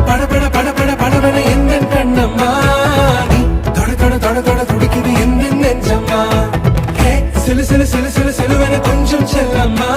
படபட படபட படபட எந்த கண்ணம்மா நீ தொட தொட தொட தொட துடிக்குது எந்த நெஞ்சம்மா சிலு சிலு சிலு சிலு சிலுவன கொஞ்சம் செல்லம்மா